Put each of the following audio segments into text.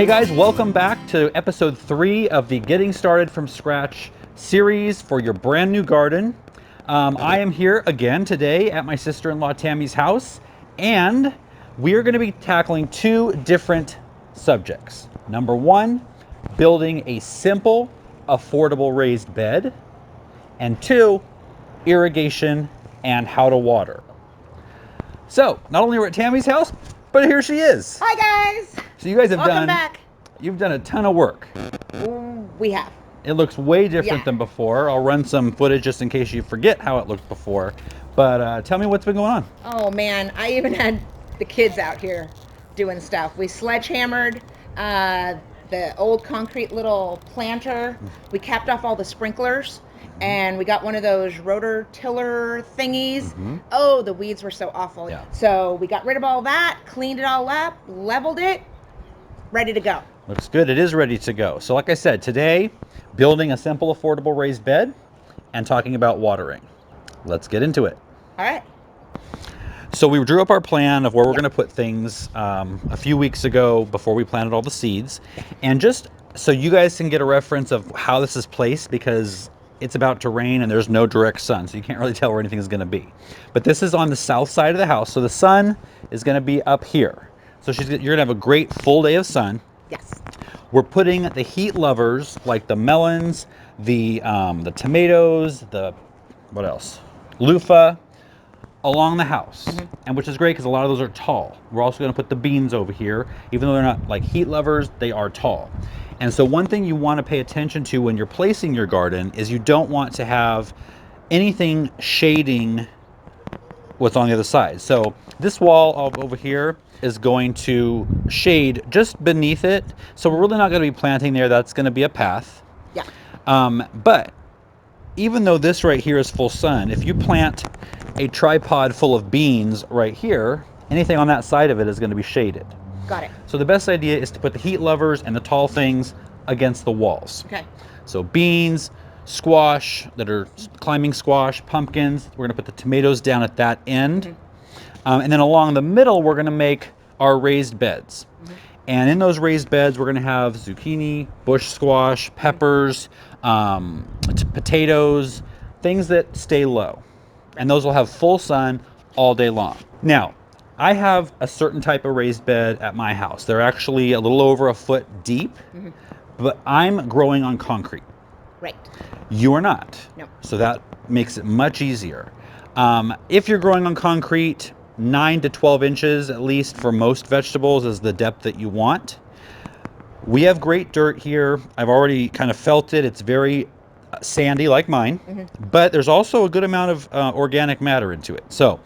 Hey guys, welcome back to episode 3 of the Getting Started from Scratch series for your brand new garden. I am here again today at my sister-in-law Tammy's house, and we are going to be tackling 2 different subjects. Number 1, building a simple, affordable raised bed, and 2, irrigation and how to water. So, not only we're at Tammy's house, but here she is. Hi guys. So you guys have Welcome back. You've done a ton of work. We have. It looks way different than before. I'll run some footage just in case you forget how it looked before. But tell me what's been going on. Oh man, I even had the kids out here doing stuff. We sledgehammered the old concrete little planter. We capped off all the sprinklers. And we got one of those rotor tiller thingies. Oh, the weeds were so awful. Yeah. So we got rid of all that, cleaned it all up, leveled it, ready to go. Looks good. It is ready to go. So like I said, today, building a simple, affordable raised bed and talking about watering. Let's get into it. All right. So we drew up our plan of where we're going to put things a few weeks ago before we planted all the seeds. And just so you guys can get a reference of how this is placed, because it's about to rain and there's no direct sun, so you can't really tell where anything is going to be. But this is on the south side of the house, so the sun is going to be up here. So you're going to have a great full day of sun. Yes. We're putting the heat lovers, like the melons, the tomatoes, what else? Loofah, along the house, and which is great because a lot of those are tall. We're also going to put the beans over here. Even though they're not like heat lovers, they are tall. And so one thing you want to pay attention to when you're placing your garden is you don't want to have anything shading what's on the other side. So this wall over here is going to shade just beneath it. So we're really not going to be planting there. That's going to be a path. Yeah. But even though this right here is full sun, if you plant a tripod full of beans right here, anything on that side of it is going to be shaded. Got it. So the best idea is to put the heat lovers and the tall things against the walls. Okay. So beans, squash that are climbing squash, pumpkins. We're going to put the tomatoes down at that end. And then along the middle, we're going to make our raised beds. And in those raised beds, we're going to have zucchini, bush squash, peppers, potatoes, things that stay low. And those will have full sun all day long. Now, I have a certain type of raised bed at my house. They're actually a little over a foot deep, but I'm growing on concrete. Right. You are not. No. So that makes it much easier. If you're growing on concrete, 9 to 12 inches at least for most vegetables is the depth that you want. We have great dirt here. I've already kind of felt it. It's very sandy like mine, but there's also a good amount of organic matter into it. So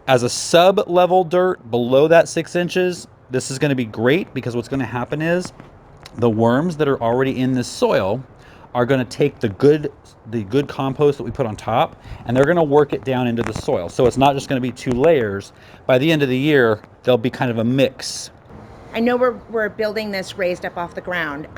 as a sub-level dirt below that 6 inches, this is going to be great because what's going to happen is the worms that are already in this soil are going to take the good compost that we put on top, and they're going to work it down into the soil. So it's not just going to be 2 layers. By the end of the year, there'll be kind of a mix. I know we're building this raised up off the ground.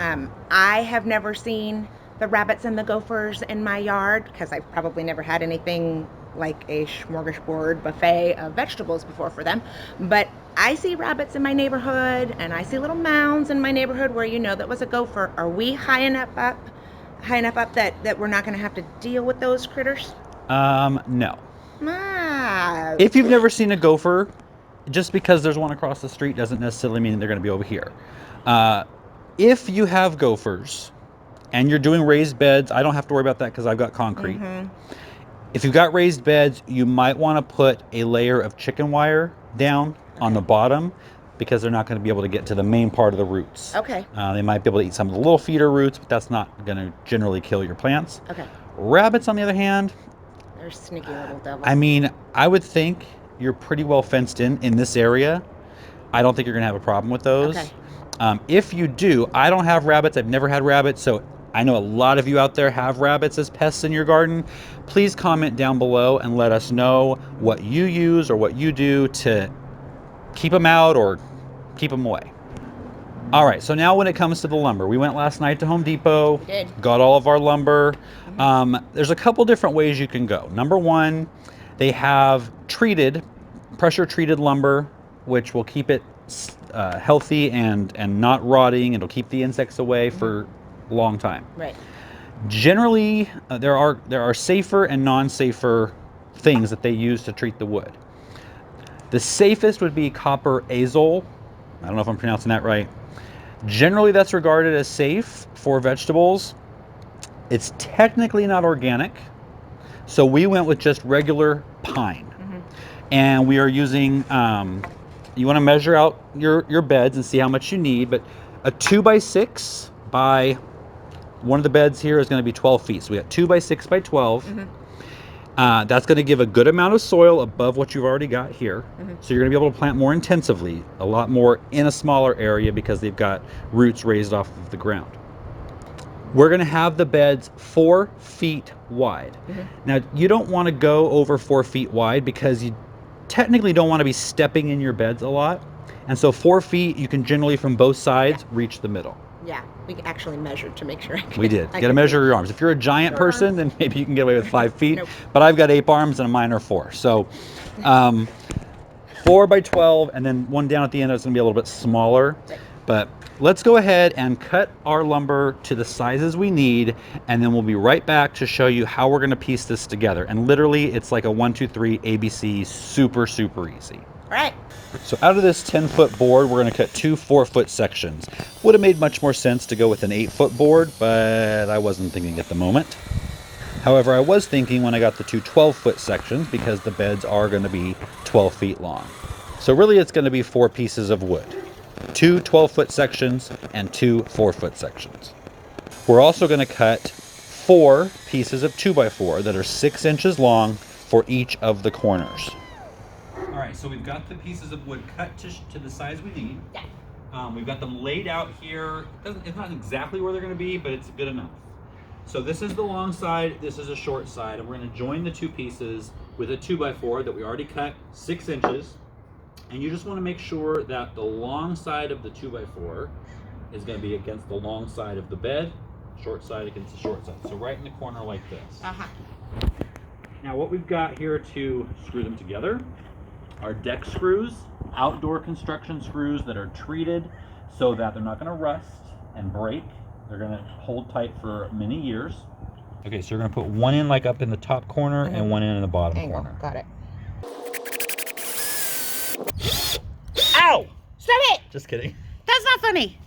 I have never seen the rabbits and the gophers in my yard because I've probably never had anything like a smorgasbord buffet of vegetables before for them. But I see rabbits in my neighborhood, and I see little mounds in my neighborhood where that was a gopher. Are we high enough up that we're not going to have to deal with those critters? No. Ah. If you've never seen a gopher, just because there's one across the street doesn't necessarily mean they're going to be over here. If you have gophers and you're doing raised beds, I don't have to worry about that because I've got concrete. If you've got raised beds, you might want to put a layer of chicken wire down on the bottom because they're not going to be able to get to the main part of the roots. Okay. They might be able to eat some of the little feeder roots, but that's not going to generally kill your plants. Okay. Rabbits, on the other hand, they're sneaky little devils. I mean, I would think you're pretty well fenced in this area. I don't think you're going to have a problem with those. Okay. If you do, I don't have rabbits. I've never had rabbits, so I know a lot of you out there have rabbits as pests in your garden. Please comment down below and let us know what you use or what you do to keep them out or keep them away. All right, so now when it comes to the lumber, we went last night to Home Depot, got all of our lumber. There's a couple different ways you can go. Number 1, they have pressure treated lumber, which will keep it healthy and not rotting. It'll keep the insects away for a long time. Right. Generally, there are safer and non-safer things that they use to treat the wood. The safest would be copper azole. I don't know if I'm pronouncing that right. Generally, that's regarded as safe for vegetables. It's technically not organic, so we went with just regular pine. And we are using, you want to measure out your beds and see how much you need, but a 2x6 by, one of the beds here is going to be 12 feet. So we got 2x6 by 12. That's going to give a good amount of soil above what you've already got here. So you're going to be able to plant more intensively, a lot more in a smaller area because they've got roots raised off of the ground. We're going to have the beds 4 feet wide. Now, you don't want to go over 4 feet wide because you technically don't want to be stepping in your beds a lot. And so 4 feet, you can generally from both sides reach the middle. Yeah, we actually measured to make sure. We did. You got to measure your arms. If you're a giant person, then maybe you can get away with 5 feet. Nope. But I've got 8 arms and mine are 4. So 4 by 12, and then one down at the end that's going to be a little bit smaller. Right. But let's go ahead and cut our lumber to the sizes we need, and then we'll be right back to show you how we're going to piece this together. And literally, it's like a 1, 2, 3 ABC, super, super easy. All right. So out of this 10-foot board, we're going to cut 2 4-foot sections. Would have made much more sense to go with an 8-foot board, but I wasn't thinking at the moment. However, I was thinking when I got the 2 12-foot sections because the beds are going to be 12 feet long. So really, it's going to be 4 pieces of wood. 2 12-foot sections and 2 4-foot sections. We're also going to cut 4 pieces of 2x4 that are 6 inches long for each of the corners. All right, so we've got the pieces of wood cut to the size we need. Yeah. We've got them laid out here. It's not exactly where they're going to be, but it's good enough. So this is the long side, this is a short side, and we're going to join the 2 pieces with a 2x4 that we already cut 6 inches. And you just want to make sure that the long side of the 2x4 is going to be against the long side of the bed, short side against the short side. So right in the corner like this. Now what we've got here to screw them together are deck screws, outdoor construction screws that are treated so that they're not going to rust and break. They're going to hold tight for many years. Okay, so you're going to put one in like up in the top corner and one in the bottom corner. Got it. Ow! Stop it! Just kidding. That's not funny.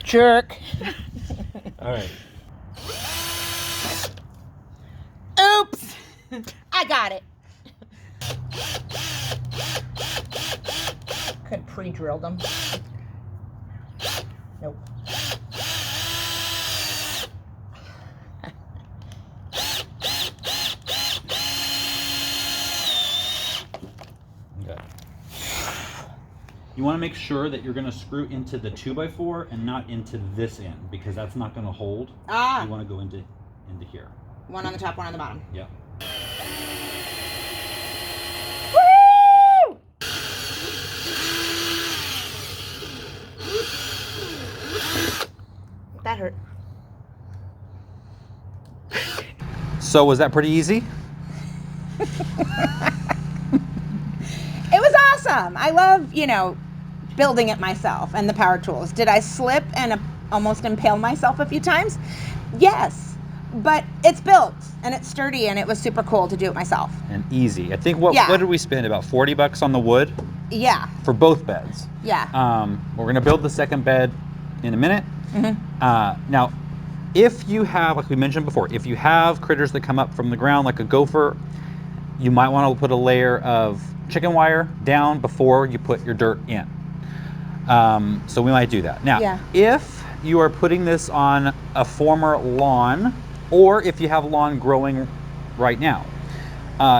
Jerk. All right. Oops. I got it. Could pre-drill them. Nope. Okay. You want to make sure that you're going to screw into the 2x4 and not into this end because that's not going to hold. You want to go into here. One on the top, one on the bottom. Yep. Woo! That hurt. So was that pretty easy? It was awesome. I love, building it myself and the power tools. Did I slip and almost impale myself a few times? Yes, but it's built and it's sturdy and it was super cool to do it myself. And easy. I think what did we spend? About $40 on the wood? Yeah. For both beds. Yeah. We're going to build the second bed in a minute. Now, if you have, like we mentioned before, if you have critters that come up from the ground like a gopher, you might want to put a layer of chicken wire down before you put your dirt in. So we might do that. Now, if you are putting this on a former lawn, or if you have lawn growing right now,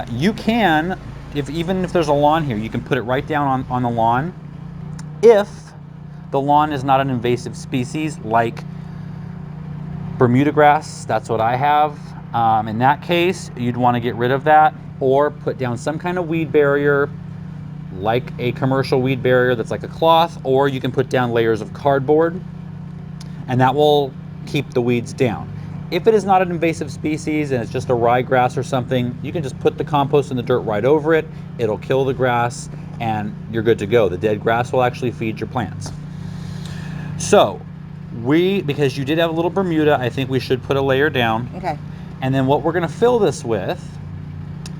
you can, even if there's a lawn here, you can put it right down on the lawn. If the lawn is not an invasive species like Bermuda grass, that's what I have. In that case, you'd want to get rid of that or put down some kind of weed barrier, like a commercial weed barrier that's like a cloth, or you can put down layers of cardboard and that will keep the weeds down. If it is not an invasive species and it's just a ryegrass or something, you can just put the compost in the dirt right over it. It'll kill the grass and you're good to go. The dead grass will actually feed your plants. So because you did have a little Bermuda, I think we should put a layer down. Okay. And then what we're gonna fill this with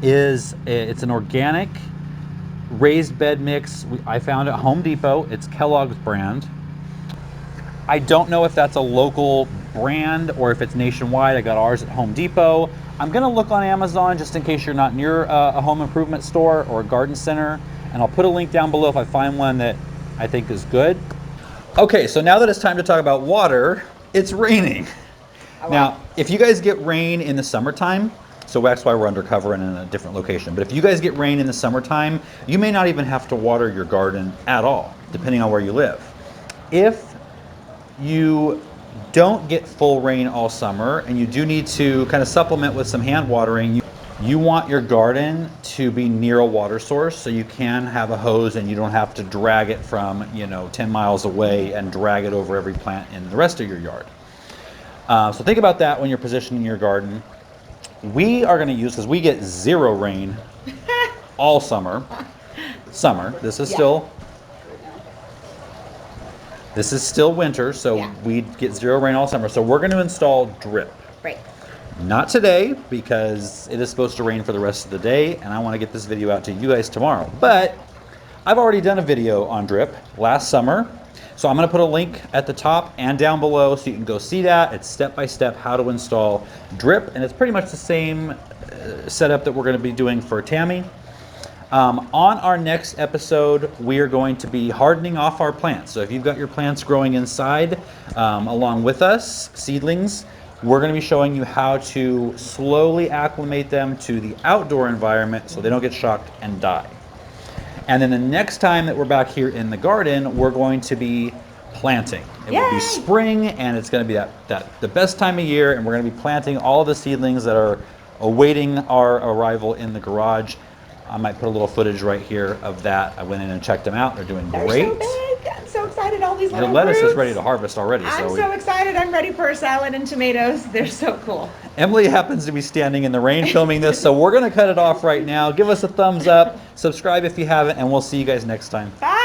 is, it's an organic raised bed mix. I found it at Home Depot. It's Kellogg's brand. I don't know if that's a local brand or if it's nationwide. I got ours at Home Depot. I'm gonna look on Amazon just in case you're not near a home improvement store or a garden center, and I'll put a link down below if I find one that I think is good. Okay, so now that it's time to talk about water, it's raining. Now, if you guys get rain in the summertime, so that's why we're undercover and in a different location, but if you guys get rain in the summertime, you may not even have to water your garden at all, depending on where you live. If you don't get full rain all summer and you do need to kind of supplement with some hand watering, you want your garden to be near a water source so you can have a hose and you don't have to drag it from 10 miles away and drag it over every plant in the rest of your yard. So think about that when you're positioning your garden. We are going to use, because we get zero rain all summer. This is still winter, so we get zero rain all summer. So we're going to install drip. Right. Not today, because it is supposed to rain for the rest of the day, and I want to get this video out to you guys tomorrow. But I've already done a video on drip last summer, so I'm going to put a link at the top and down below so you can go see that. It's step-by-step how to install drip, and it's pretty much the same setup that we're going to be doing for Tammy. On our next episode, we are going to be hardening off our plants. So if you've got your plants growing inside along with us, seedlings, we're going to be showing you how to slowly acclimate them to the outdoor environment so they don't get shocked and die. And then the next time that we're back here in the garden, we're going to be planting. It will be spring, and it's going to be the best time of year, and we're going to be planting all the seedlings that are awaiting our arrival in the garage. I might put a little footage right here of that. I went in and checked them out. They're doing great. They're so big. I'm so excited. All these little The lettuce roots. is ready to harvest already. I'm so excited. I'm ready for a salad and tomatoes. They're so cool. Emily happens to be standing in the rain filming this, so we're going to cut it off right now. Give us a thumbs up, subscribe if you haven't, and we'll see you guys next time. Bye.